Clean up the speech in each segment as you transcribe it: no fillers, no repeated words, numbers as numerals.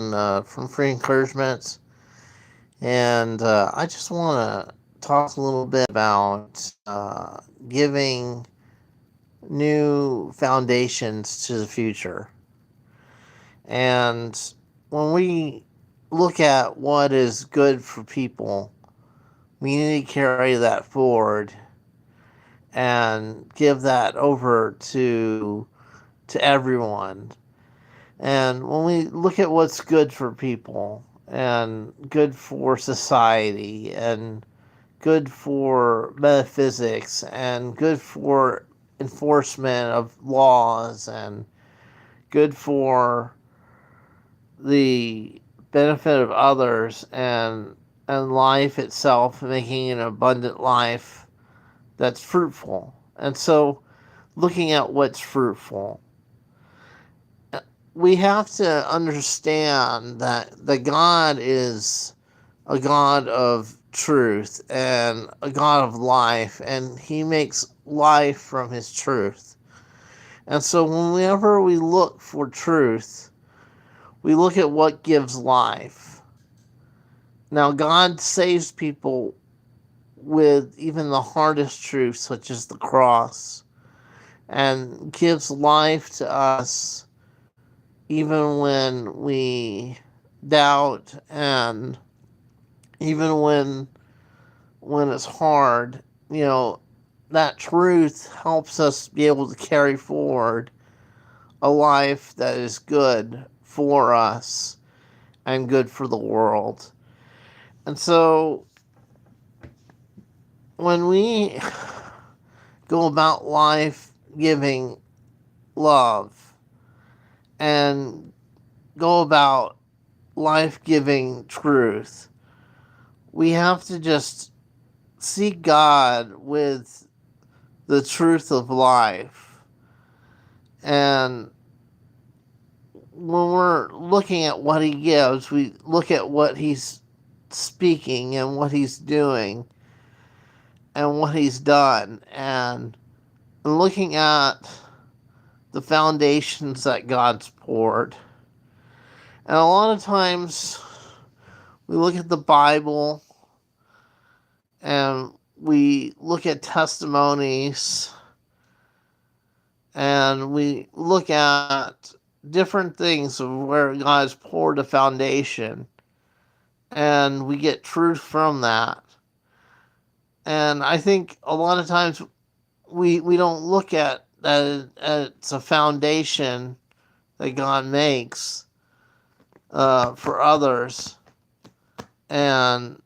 from Free Encouragements, and I just want to talk a little bit about giving new foundations to the future. And when we look at what is good for people, we need to carry that forward and give that over to everyone. And when we look at what's good for people and good for society and good for metaphysics and good for enforcement of laws and good for the benefit of others and life itself, making an abundant life that's fruitful. And so looking at what's fruitful, we have to understand that God is a God of truth and a God of life, and He makes life from His truth. And so, whenever we look for truth, we look at what gives life. Now, God saves people with even the hardest truths, such as the cross, and gives life to us even when we doubt and even when it's hard. You know, that truth helps us be able to carry forward a life that is good for us and good for the world. And so when we go about life giving love and go about life giving truth, we have to just see God with the truth of life. And when we're looking at what He gives, we look at what He's speaking and what He's doing and what He's done, and looking at the foundations that God's poured. And a lot of times we look at the Bible and we look at testimonies and we look at different things of where God's poured a foundation, and we get truth from that. And I think a lot of times we don't look at that it's a foundation that God makes for others and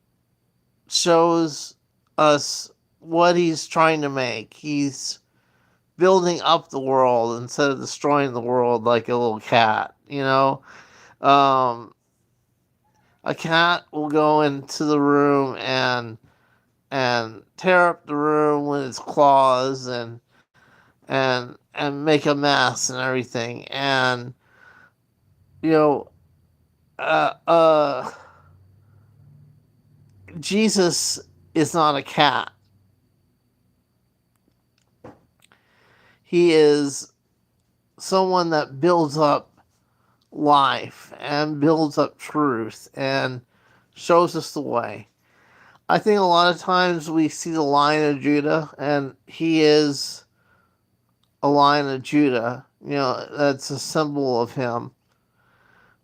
shows us what He's trying to make. He's building up the world instead of destroying the world like a little cat, you know? Um, a cat will go into the room and tear up the room with its claws and make a mess and everything. And you know, uh, uh, Jesus is not a cat. He is someone that builds up life and builds up truth and shows us the way. I think a lot of times we see the Lion of Judah, and He is a Lion of Judah. You know, that's a symbol of Him.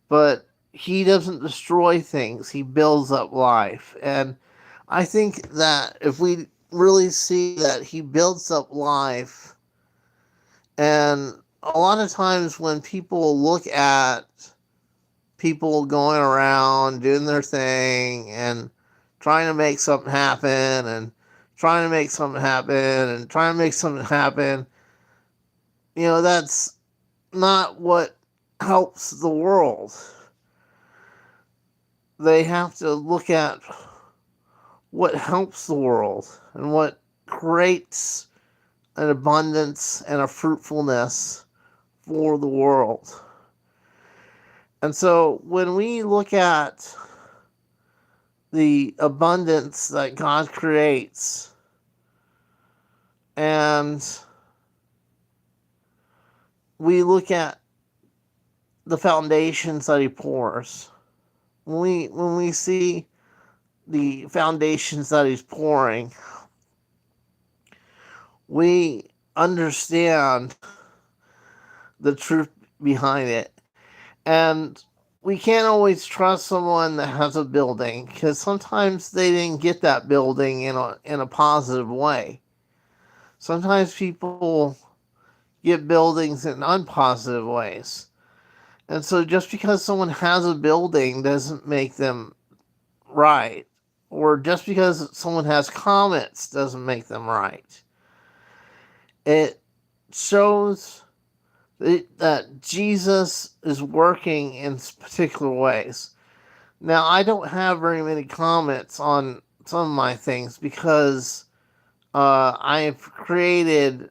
But He doesn't destroy things, He builds up life. And I think that if we really see that He builds up life, and a lot of times when people look at people going around doing their thing and trying to make something happen and trying to make something happen and trying to make something happen, you know, that's not what helps the world. They have to look at what helps the world and what creates an abundance and a fruitfulness for the world. And so when we look at the abundance that God creates and we look at the foundations that he pours. When we see the foundations that he's pouring, we understand the truth behind it. And we can't always trust someone that has a building because sometimes they didn't get that building in a positive way. Sometimes people get buildings in unpositive ways. And so just because someone has a building doesn't make them right. Or just because someone has comments doesn't make them right. It shows that Jesus is working in particular ways. Now, I don't have very many comments on some of my things because I've created,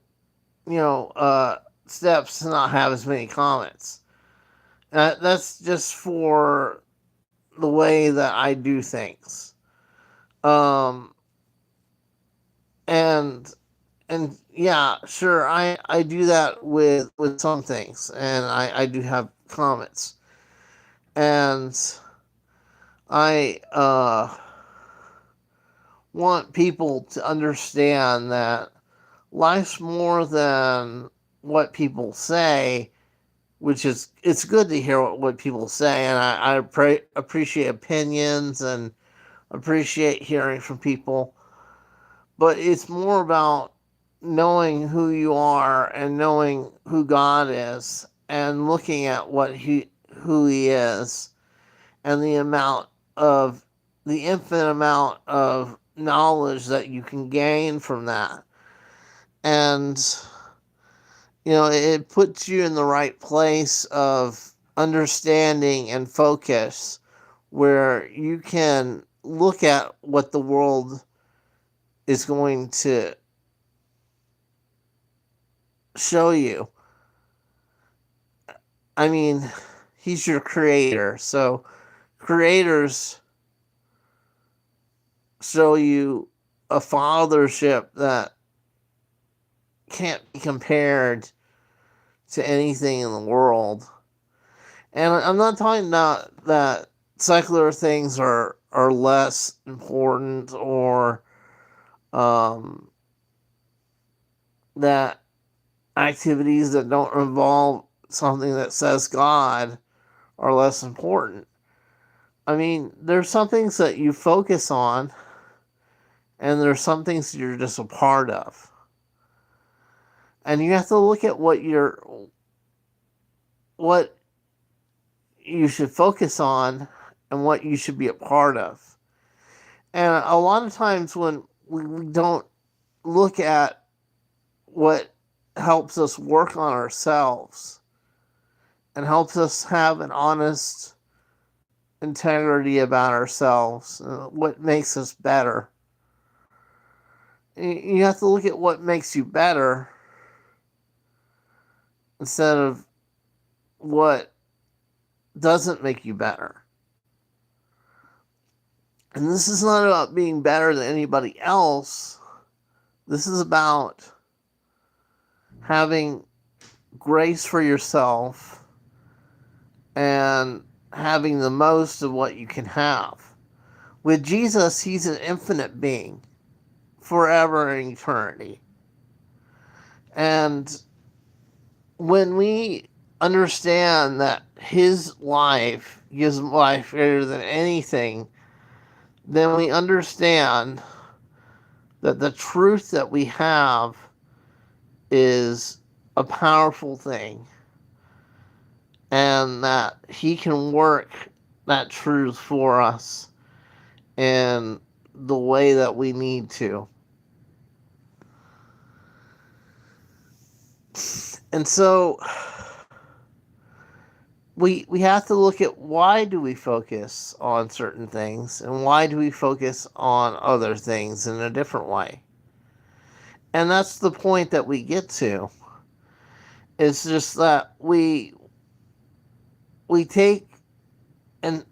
steps to not have as many comments. That's just for the way that I do things. Um, and yeah, sure, I do that with some things, and I do have comments, and I want people to understand that life's more than what people say, which is, it's good to hear what people say, and I appreciate opinions and appreciate hearing from people, but it's more about knowing who you are and knowing who God is and looking at who he is and the infinite amount of knowledge that you can gain from that. And it puts you in the right place of understanding and focus where you can look at what the world is going to show you. I mean, he's your creator, so creators show you a fathership that can't be compared to anything in the world. And I'm not talking about that secular things are less important, or that activities that don't involve something that says God are less important. I mean, there's some things that you focus on, and there's some things you're just a part of. And you have to look at what you should focus on and what you should be a part of. And a lot of times when we don't look at what helps us work on ourselves and helps us have an honest integrity about ourselves, what makes us better. You have to look at what makes you better instead of what doesn't make you better. And this is not about being better than anybody else. This is about having grace for yourself and having the most of what you can have. With Jesus, he's an infinite being, forever and eternity. And when we understand that his life gives life greater than anything, then we understand that the truth that we have is a powerful thing, and that he can work that truth for us in the way that we need to. And so we have to look at, why do we focus on certain things and why do we focus on other things in a different way. And that's the point that we get to. It's just that we take and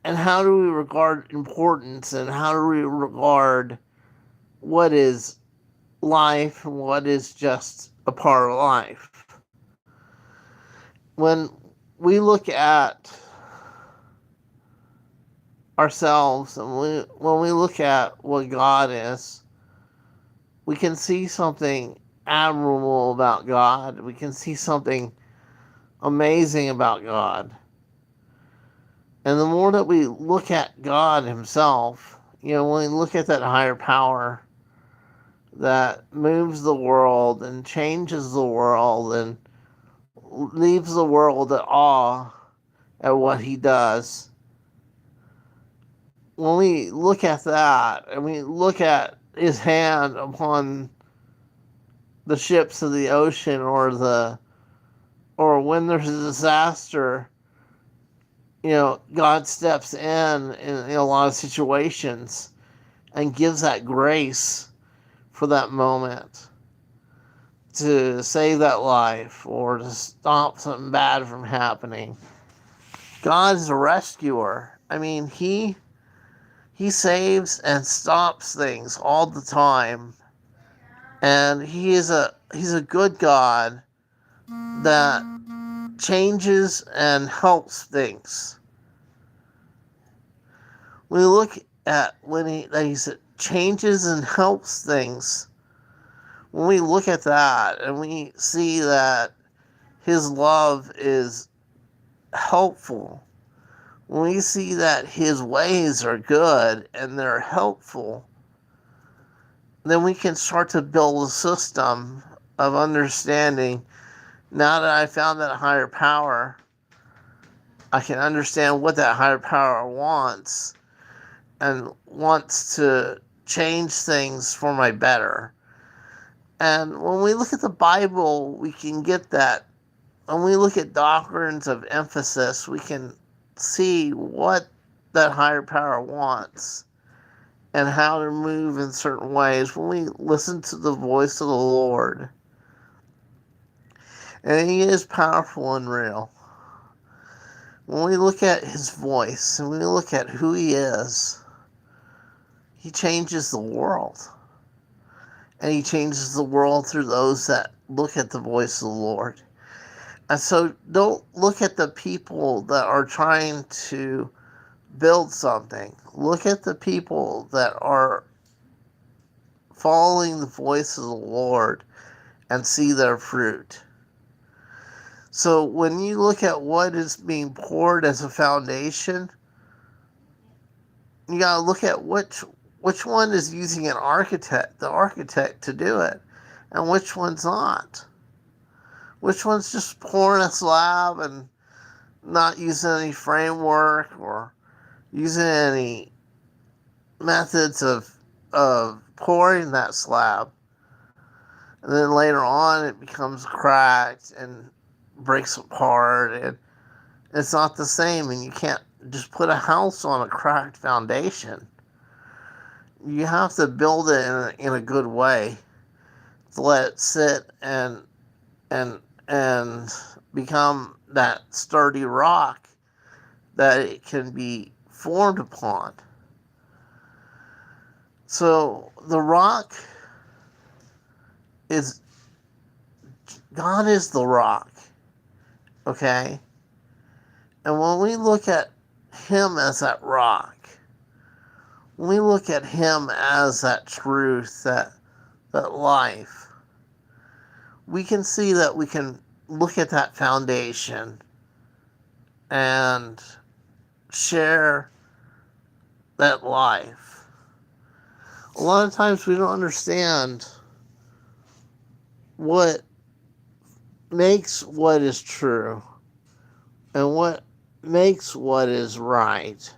how do we regard importance, and how do we regard what is life and what is just a part of life. When we look at ourselves and when we look at what God is, we can see something admirable about God. We can see something amazing about God. And the more that we look at God Himself, when we look at that higher power that moves the world and changes the world and leaves the world at awe at what He does, when we look at that and we look at His hand upon the ships of the ocean, or when there's a disaster, God steps in a lot of situations and gives that grace for that moment to save that life or to stop something bad from happening. God is a rescuer. I mean, He saves and stops things all the time. And He's a good God that changes and helps things. We look at when He changes and helps things. When we look at that and we see that His love is helpful, when we see that His ways are good and they're helpful, then we can start to build a system of understanding. Now that I found that higher power, I can understand what that higher power wants and wants to change things for my better. And when we look at the Bible, we can get that. When we look at doctrines of emphasis, we can see what that higher power wants and how to move in certain ways when we listen to the voice of the Lord. And He is powerful and real. When we look at His voice and we look at who He is, He changes the world. And He changes the world through those that look at the voice of the Lord. And so don't look at the people that are trying to build something. Look at the people that are following the voice of the Lord and see their fruit. So when you look at what is being poured as a foundation, you gotta look at which one is using the architect to do it, and which one's not. Which one's just pouring a slab and not using any framework or using any methods of pouring that slab. And then later on it becomes cracked and breaks apart, and it's not the same, and you can't just put a house on a cracked foundation. You have to build it in a good way to let it sit and become that sturdy rock that it can be formed upon. So the rock is, God is the rock, okay? And when we look at Him as that rock, when we look at Him as that truth, that life, we can see that we can look at that foundation and share that life. A lot of times we don't understand what makes what is true and what makes what is right.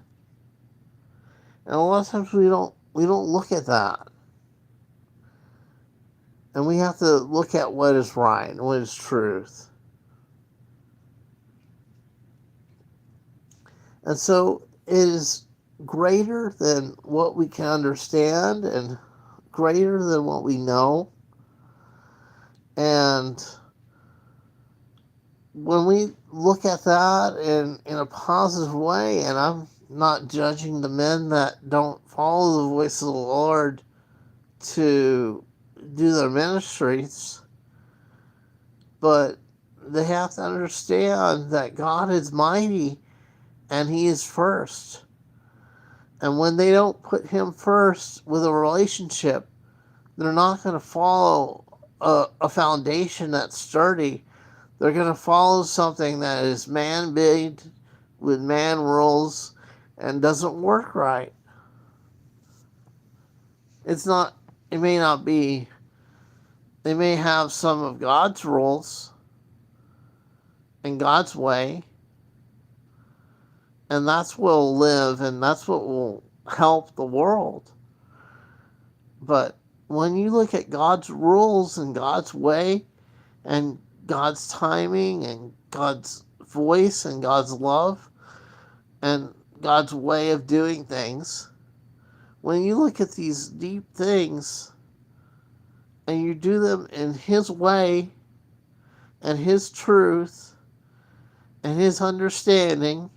And a lot of times we don't look at that. And we have to look at what is right and what is truth. And so it is greater than what we can understand and greater than what we know. And when we look at that in a positive way, and I'm not judging the men that don't follow the voice of the Lord to do their ministries, but they have to understand that God is mighty and He is first. And when they don't put Him first with a relationship, they're not going to follow a foundation that's sturdy. They're going to follow something that is man-made with man rules and doesn't work right. It may not be, they may have some of God's rules and God's way, and that's what will live, and that's what will help the world. But when you look at God's rules and God's way and God's timing and God's voice and God's love and God's way of doing things, when you look at these deep things and you do them in His way and His truth and His understanding,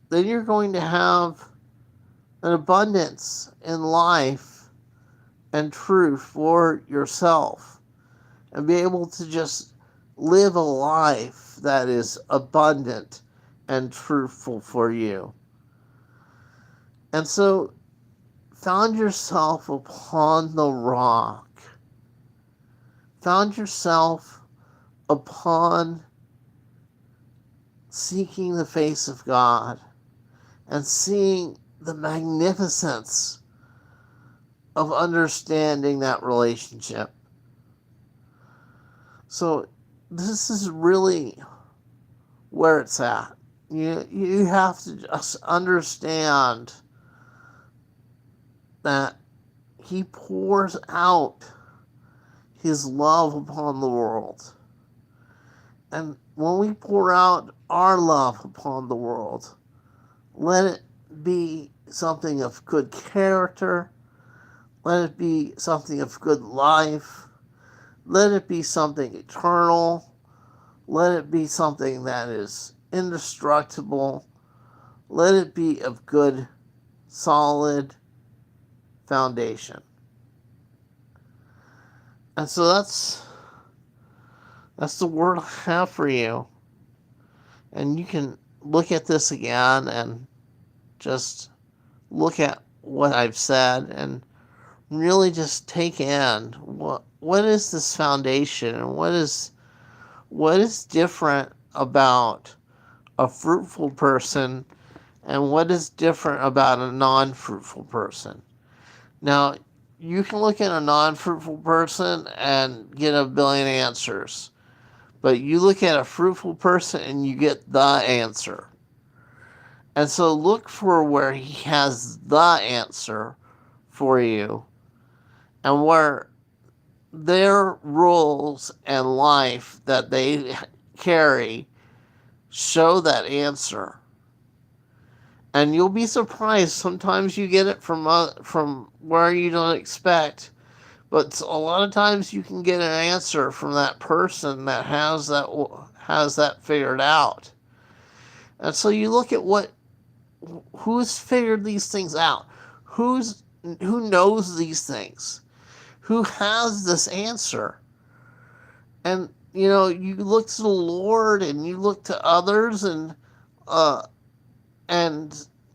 then you're going to have an abundance in life and truth for yourself and be able to just live a life that is abundant and truthful for you. And so, found yourself upon the rock. Found yourself upon seeking the face of God and seeing the magnificence of understanding that relationship. So this is really where it's at. You have to just understand that He pours out His love upon the world. And when we pour out our love upon the world, let it be something of good character. Let it be something of good life. Let it be something eternal. Let it be something that is indestructible. Let it be of good, solid foundation. And so that's the word I have for you. And you can look at this again and just look at what I've said and really just take in what is this foundation and what is different about a fruitful person and what is different about a non-fruitful person. Now, you can look at a non-fruitful person and get a billion answers, but you look at a fruitful person and you get the answer. And so look for where He has the answer for you and where their rules and life that they carry show that answer. And you'll be surprised. Sometimes you get it from where you don't expect, but a lot of times you can get an answer from that person that has that figured out. And so you look at who's figured these things out, who knows these things, who has this answer. And you look to the Lord and you look to others and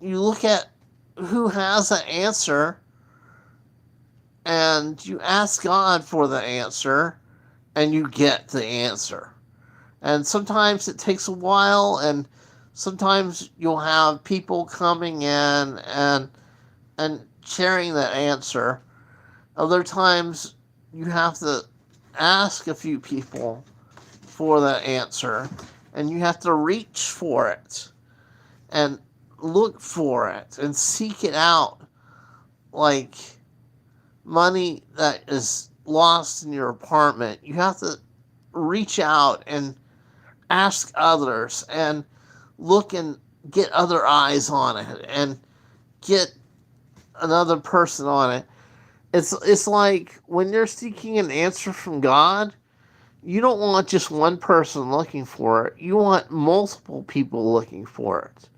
you look at who has an answer and you ask God for the answer and you get the answer. And sometimes it takes a while, and sometimes you'll have people coming in and sharing that answer. Other times you have to ask a few people for that answer, and you have to reach for it and look for it and seek it out like money that is lost in your apartment. You have to reach out and ask others and look and get other eyes on it and get another person on it. It's like when you're seeking an answer from God, you don't want just one person looking for it. You want multiple people looking for it.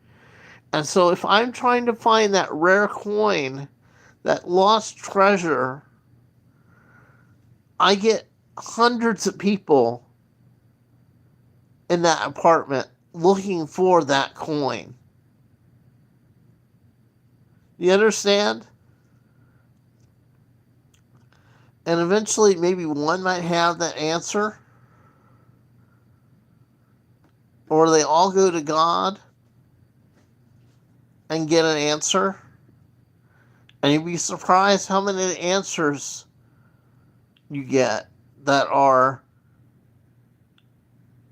And so if I'm trying to find that rare coin, that lost treasure, I get hundreds of people in that apartment looking for that coin. You understand? And eventually, maybe one might have that answer, or they all go to God and get an answer. And you'd be surprised how many answers you get that are,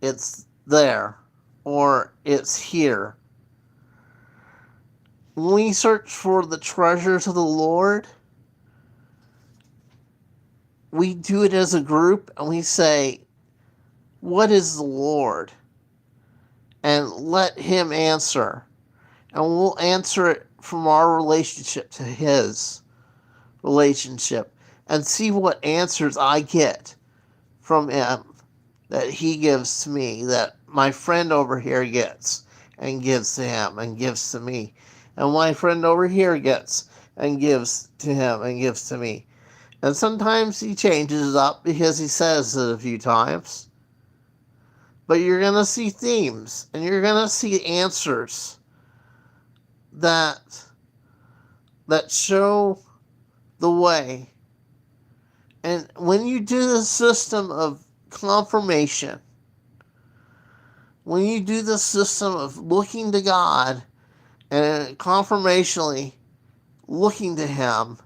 it's there, or it's here. When we search for the treasures of the Lord, we do it as a group and we say, what is the Lord? And let Him answer. And we'll answer it from our relationship to His relationship and see what answers I get from Him that He gives to me, that my friend over here gets and gives to him and gives to me. And my friend over here gets and gives to him and gives to me. And sometimes he changes it up because he says it a few times. But you're going to see themes and you're going to see answers that show the way. And when you do the system of confirmation, when you do the system of looking to God and confirmationally looking to Him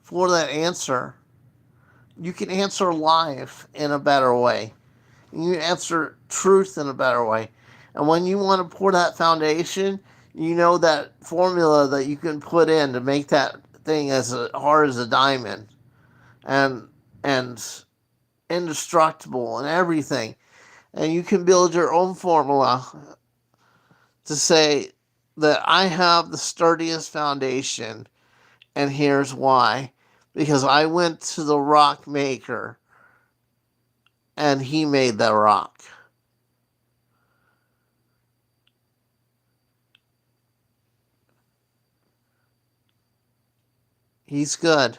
for that answer, you can answer life in a better way. You answer truth in a better way. And when you want to pour that foundation, you know that formula that you can put in to make that thing as hard as a diamond and indestructible and everything. And you can build your own formula to say that I have the sturdiest foundation, and here's why. Because I went to the rock maker, and he made the rock. He's good.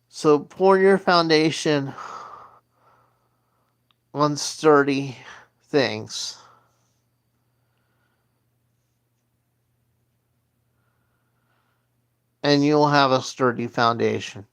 So pour your foundation on sturdy things. And you'll have a sturdy foundation.